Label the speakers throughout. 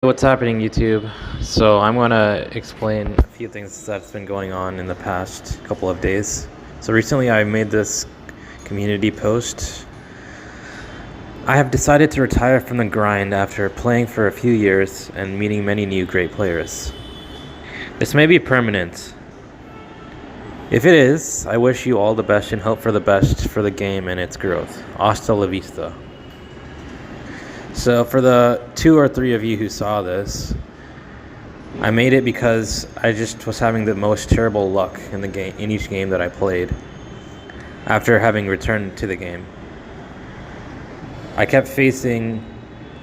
Speaker 1: What's happening, YouTube? So I'm gonna explain a few things that's been going on in the past couple of days. So recently I made this community post. I have decided to retire from the grind after playing for a few years and meeting many new great players. This may be permanent. If it is, I wish you all the best and hope for the best for the game and its growth. Hasta la vista. So for the 2 or 3 of you who saw this, I made it because I just was having the most terrible luck in each game that I played after having returned to the game. I kept facing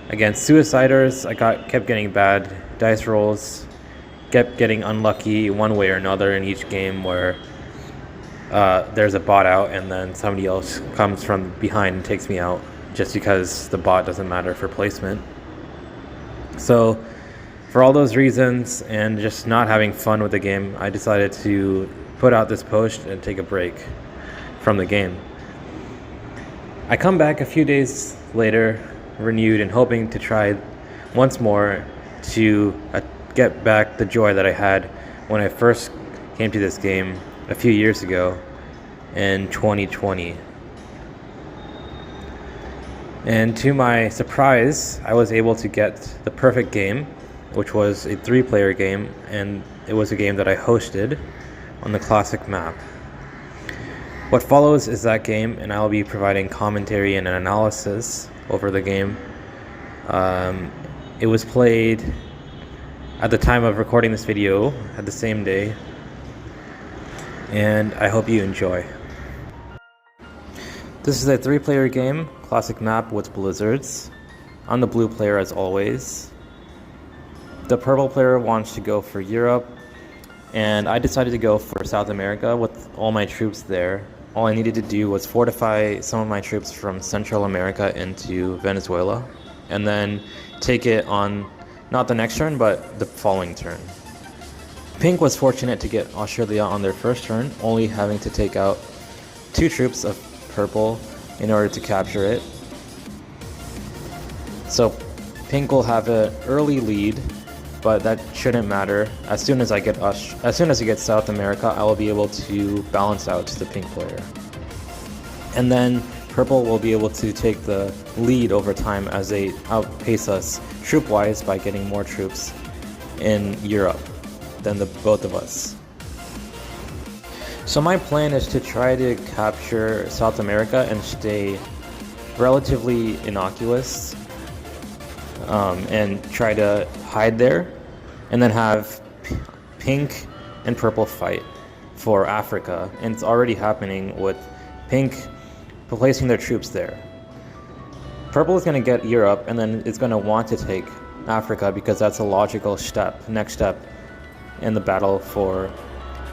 Speaker 1: against suiciders. Kept getting bad dice rolls, kept getting unlucky one way or another in each game where there's a bot out and then somebody else comes from behind and takes me out, just because the bot doesn't matter for placement. So for all those reasons and just not having fun with the game, I decided to put out this post and take a break from the game. I come back a few days later, renewed and hoping to try once more to get back the joy that I had when I first came to this game a few years ago in 2020. And to my surprise, I was able to get the perfect game, which was a 3-player game, and it was a game that I hosted on the classic map. What follows is that game, and I'll be providing commentary and an analysis over the game. It was played at the time of recording this video, at the same day, and I hope you enjoy. This is a 3-player game, classic map with blizzards. I'm the blue player as always. The purple player wants to go for Europe, and I decided to go for South America with all my troops there. All I needed to do was fortify some of my troops from Central America into Venezuela, and then take it on not the next turn, but the following turn. Pink was fortunate to get Australia on their first turn, only having to take out 2 troops of purple in order to capture it. So pink will have an early lead, but that shouldn't matter. As soon as I get South America, I will be able to balance out the pink player, and then purple will be able to take the lead over time as they outpace us troop-wise by getting more troops in Europe than both of us. So my plan is to try to capture South America and stay relatively innocuous, and try to hide there, and then have pink and purple fight for Africa. And it's already happening with pink placing their troops there. Purple is going to get Europe, and then it's going to want to take Africa because that's a logical next step in the battle for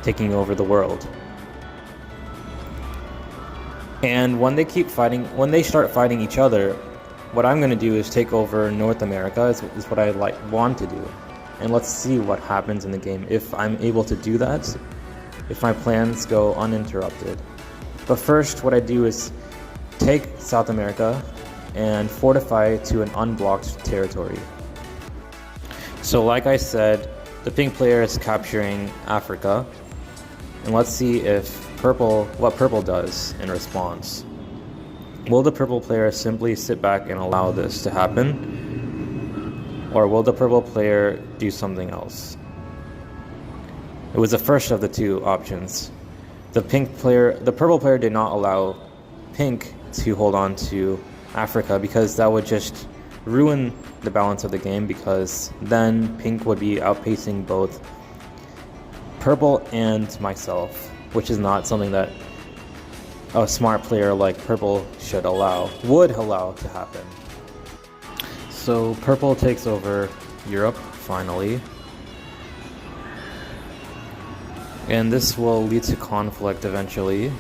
Speaker 1: taking over the world. And when they start fighting each other, what I'm going to do is take over North America is what I want to do. And let's see what happens in the game if I'm able to do that, if my plans go uninterrupted. But first, what I do is take South America and fortify to an unblocked territory. So like I said, the pink player is capturing Africa, and let's see what purple does in response. Will the purple player simply sit back and allow this to happen? Or will the purple player do something else? It was the first of the 2 options. The purple player did not allow pink to hold on to Africa because that would just ruin the balance of the game, because then pink would be outpacing both purple and myself, which is not something that a smart player like purple would allow to happen. So purple takes over Europe finally, and this will lead to conflict eventually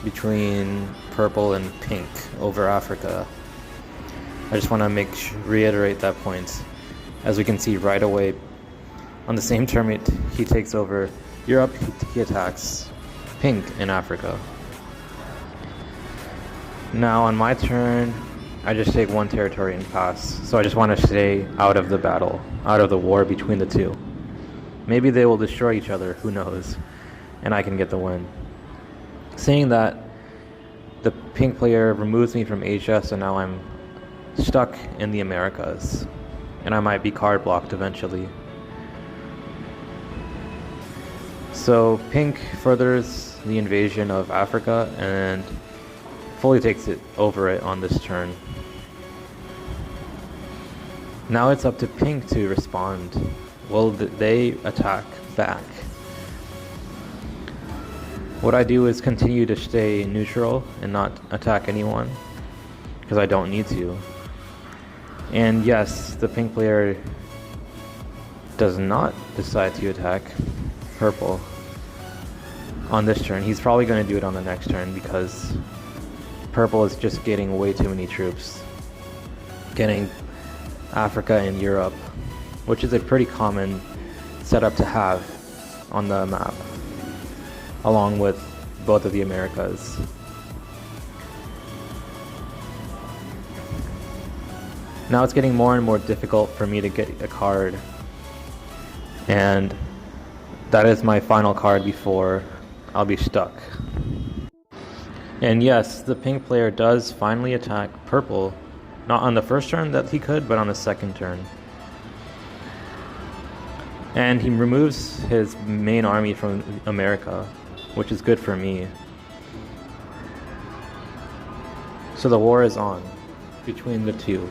Speaker 1: between purple and pink over Africa. I just want to reiterate that point. As we can see right away, on the same turn he takes over Europe, he attacks pink in Africa. Now on my turn, I just take one territory and pass. So I just want to stay out of the battle, out of the war between the two. Maybe they will destroy each other, who knows, and I can get the win. Saying that, the pink player removes me from Asia, so now I'm stuck in the Americas, and I might be card blocked eventually. So pink furthers the invasion of Africa and fully takes it over it on this turn. Now it's up to pink to respond. Will they attack back? What I do is continue to stay neutral and not attack anyone, because I don't need to. And yes, the pink player does not decide to attack purple on this turn. He's probably going to do it on the next turn because purple is just getting way too many troops, getting Africa and Europe, which is a pretty common setup to have on the map, along with both of the Americas. Now it's getting more and more difficult for me to get a card, and that is my final card before I'll be stuck. And yes, the pink player does finally attack purple, not on the first turn that he could, but on the second turn. And he removes his main army from America, which is good for me. So the war is on between the two.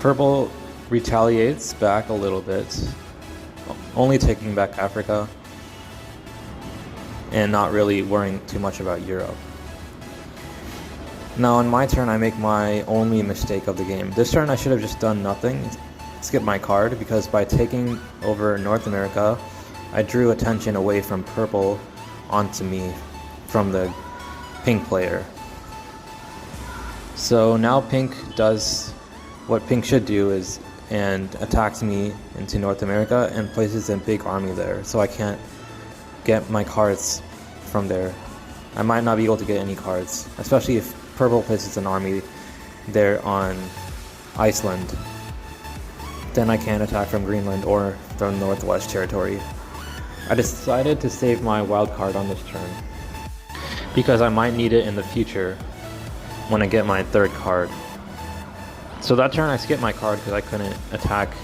Speaker 1: Purple retaliates back a little bit, only taking back Africa and not really worrying too much about Europe. Now on my turn, I make my only mistake of the game. This turn I should have just done nothing, skip my card, because by taking over North America, I drew attention away from purple onto me from the pink player. So now pink does what pink should do and attacks me into North America and places a big army there, so I can't get my cards from there. I might not be able to get any cards, especially if purple places an army there on Iceland. Then I can't attack from Greenland or the Northwest Territory. I decided to save my wild card on this turn because I might need it in the future when I get my third card. So that turn I skipped my card because I couldn't attack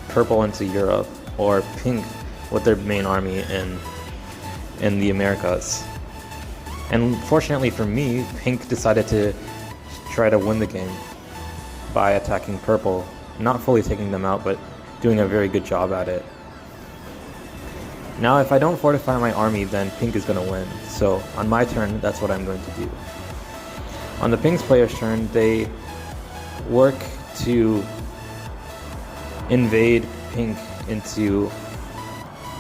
Speaker 1: purple into Europe or pink with their main army in the Americas. And fortunately for me, pink decided to try to win the game by attacking purple, not fully taking them out, but doing a very good job at it. Now if I don't fortify my army, then pink is going to win. So on my turn, that's what I'm going to do. On the pink's player's turn, they work to invade pink into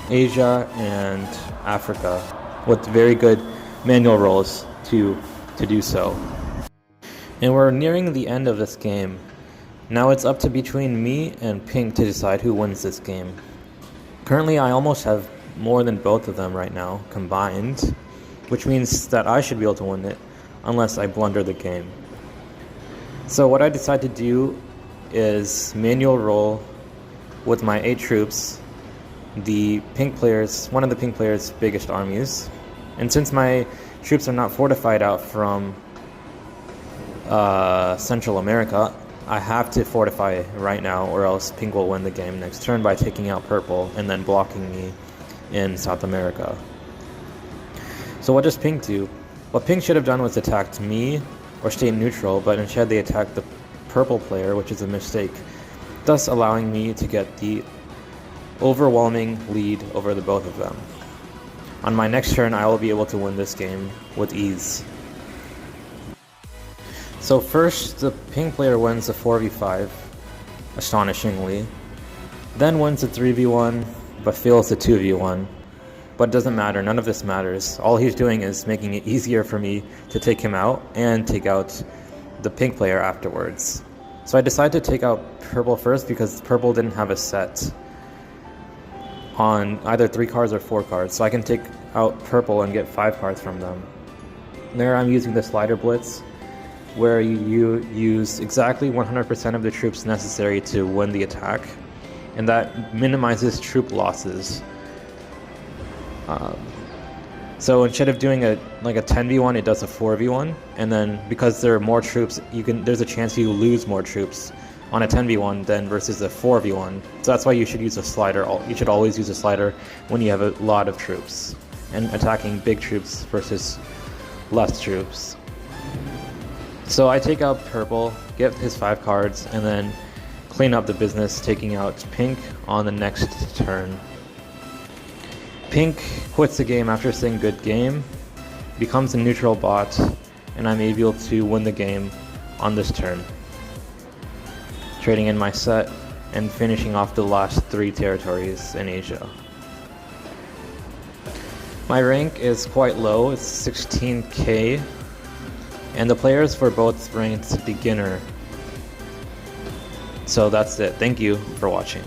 Speaker 1: Asia and Africa with very good manual rolls to do so. And we're nearing the end of this game. Now it's up to between me and pink to decide who wins this game. Currently I almost have more than both of them right now combined, which means that I should be able to win it unless I blunder the game. So what I decide to do is manual roll with my 8 troops, one of the pink player's biggest armies. And since my troops are not fortified out from Central America, I have to fortify right now or else pink will win the game next turn by taking out purple and then blocking me in South America. So what does pink do? What pink should have done was attacked me or stayed neutral, but instead they attacked the purple player, which is a mistake, thus allowing me to get the overwhelming lead over the both of them. On my next turn, I will be able to win this game with ease. So first, the pink player wins the 4v5, astonishingly. Then wins the 3v1, but fails the 2v1. But it doesn't matter, none of this matters. All he's doing is making it easier for me to take him out and take out the pink player afterwards. So I decided to take out purple first because purple didn't have a set on either 3 cards or 4 cards, so I can take out purple and get 5 cards from them. There I'm using the slider blitz, where you use exactly 100% of the troops necessary to win the attack, and that minimizes troop losses. So instead of doing a 10v1, it does a 4v1, and then because there are more troops, there's a chance you lose more troops on a 10v1 than versus a 4v1. So that's why you should use a slider. You should always use a slider when you have a lot of troops and attacking big troops versus less troops. So I take out purple, get his 5 cards, and then clean up the business, taking out pink on the next turn. Pink quits the game after saying good game, becomes a neutral bot, and I'm able to win the game on this turn, trading in my set and finishing off the last 3 territories in Asia. My rank is quite low, it's 16k, and the players for both ranked beginner. So that's it. Thank you for watching.